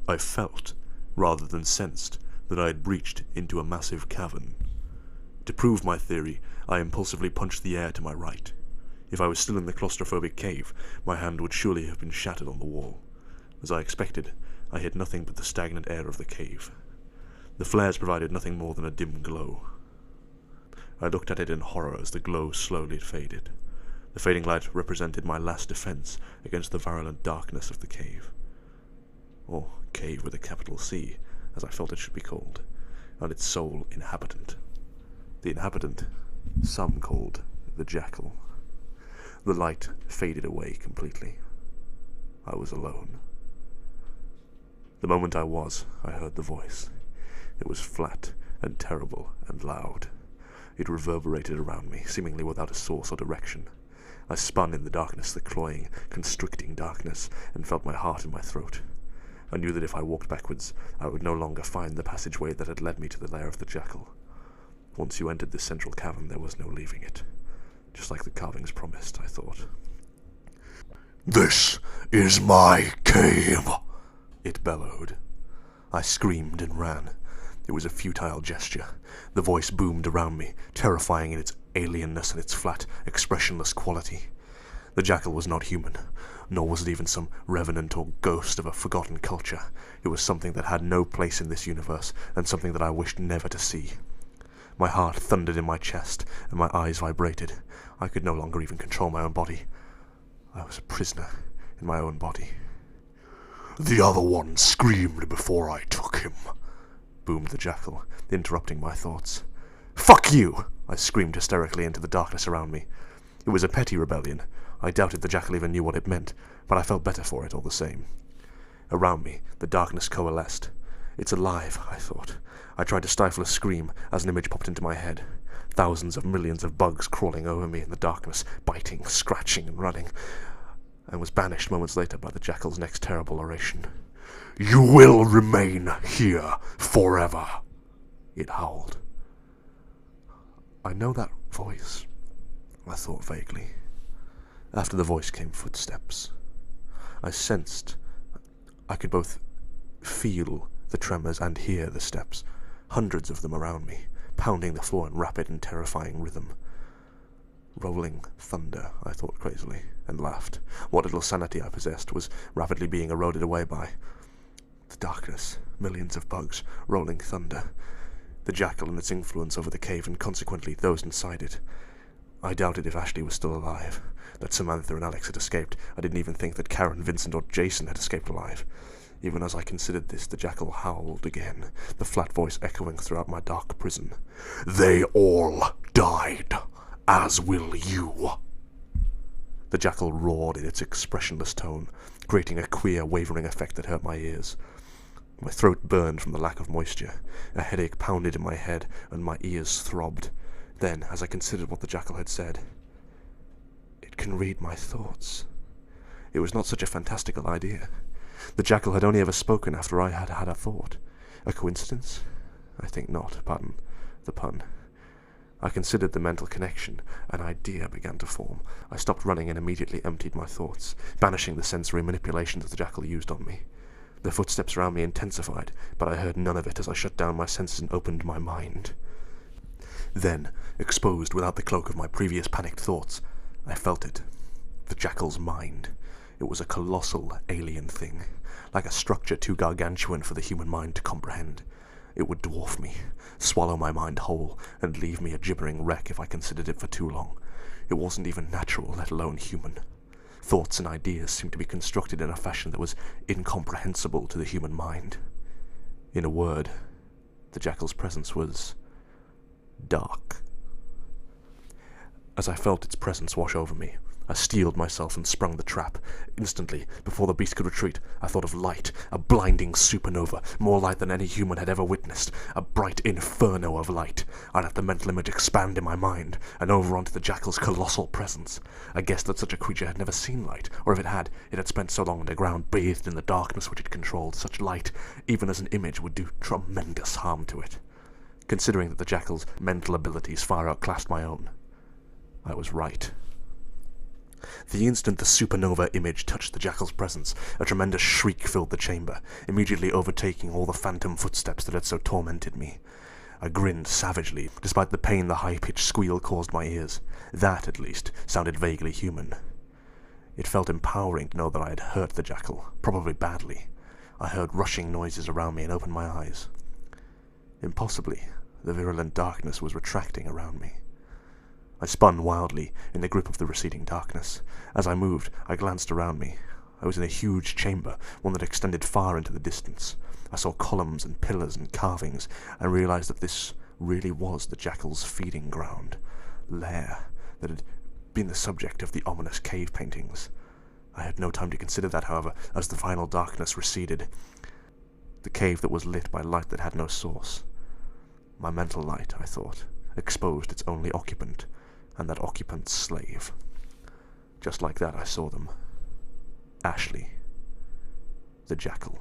I felt, rather than sensed, that I had breached into a massive cavern. To prove my theory, I impulsively punched the air to my right. If I was still in the claustrophobic cave, my hand would surely have been shattered on the wall. As I expected, I hit nothing but the stagnant air of the cave. The flares provided nothing more than a dim glow. I looked at it in horror as the glow slowly faded. The fading light represented my last defense against the virulent darkness of the cave. Or cave with a capital C, as I felt it should be called, and its sole inhabitant. The inhabitant some called the Jackal. The light faded away completely. I was alone. The moment I heard the voice. It was flat and terrible and loud. It reverberated around me, seemingly without a source or direction. I spun in the darkness, the cloying, constricting darkness, and felt my heart in my throat. I knew that if I walked backwards, I would no longer find the passageway that had led me to the lair of the Jackal. Once you entered this central cavern, there was no leaving it. Just like the carvings promised, I thought. "This is my cave," it bellowed. I screamed and ran. It was a futile gesture. The voice boomed around me, terrifying in its alienness and its flat, expressionless quality. The Jackal was not human, nor was it even some revenant or ghost of a forgotten culture. It was something that had no place in this universe, and something that I wished never to see. My heart thundered in my chest, and my eyes vibrated. I could no longer even control my own body. I was a prisoner in my own body. "The other one screamed before I took him," boomed the Jackal, interrupting my thoughts. "Fuck you!" I screamed hysterically into the darkness around me. It was a petty rebellion. I doubted the Jackal even knew what it meant, but I felt better for it all the same. Around me, the darkness coalesced. It's alive, I thought. I tried to stifle a scream as an image popped into my head. Thousands of millions of bugs crawling over me in the darkness, biting, scratching, and running, and was banished moments later by the Jackal's next terrible oration. "You will remain here forever," it howled. I know that voice, I thought vaguely. After the voice came footsteps. I sensed, I could both feel the tremors and hear the steps, hundreds of them around me, pounding the floor in rapid and terrifying rhythm. Rolling thunder, I thought crazily, and laughed. What little sanity I possessed was rapidly being eroded away by the darkness, millions of bugs, rolling thunder, the Jackal and its influence over the cave, and consequently those inside it. I doubted if Ashley was still alive, that Samantha and Alex had escaped. I didn't even think that Karen, Vincent, or Jason had escaped alive. Even as I considered this, the Jackal howled again, the flat voice echoing throughout my dark prison. "They all died, as will you." The Jackal roared in its expressionless tone, creating a queer, wavering effect that hurt my ears. My throat burned from the lack of moisture. A headache pounded in my head, and my ears throbbed. Then, as I considered what the Jackal had said, it can read my thoughts. It was not such a fantastical idea. The Jackal had only ever spoken after I had had a thought. A coincidence? I think not. Pardon the pun. I considered the mental connection. An idea began to form. I stopped running and immediately emptied my thoughts, banishing the sensory manipulations that the Jackal used on me. The footsteps around me intensified, but I heard none of it as I shut down my senses and opened my mind. Then, exposed without the cloak of my previous panicked thoughts, I felt it. The Jackal's mind. It was a colossal alien thing, like a structure too gargantuan for the human mind to comprehend. It would dwarf me, swallow my mind whole, and leave me a gibbering wreck if I considered it for too long. It wasn't even natural, let alone human. Thoughts and ideas seemed to be constructed in a fashion that was incomprehensible to the human mind. In a word, the Jackal's presence was dark. As I felt its presence wash over me, I steeled myself and sprung the trap. Instantly, before the beast could retreat, I thought of light, a blinding supernova, more light than any human had ever witnessed, a bright inferno of light. I let the mental image expand in my mind, and over onto the Jackal's colossal presence. I guessed that such a creature had never seen light, or if it had spent so long underground, bathed in the darkness which it controlled. Such light, even as an image, would do tremendous harm to it. Considering that the Jackal's mental abilities far outclassed my own, I was right. The instant the supernova image touched the jackal's presence, a tremendous shriek filled the chamber, immediately overtaking all the phantom footsteps that had so tormented me. I grinned savagely, despite the pain the high-pitched squeal caused my ears. That, at least, sounded vaguely human. It felt empowering to know that I had hurt the jackal, probably badly. I heard rushing noises around me and opened my eyes. Impossibly, the virulent darkness was retracting around me. I spun wildly in the grip of the receding darkness. As I moved, I glanced around me. I was in a huge chamber, one that extended far into the distance. I saw columns and pillars and carvings, and realized that this really was the jackal's feeding ground, lair that had been the subject of the ominous cave paintings. I had no time to consider that, however, as the final darkness receded. The cave that was lit by light that had no source. My mental light, I thought, exposed its only occupant, and that occupant's slave. Just like that I saw them. Ashley, the jackal.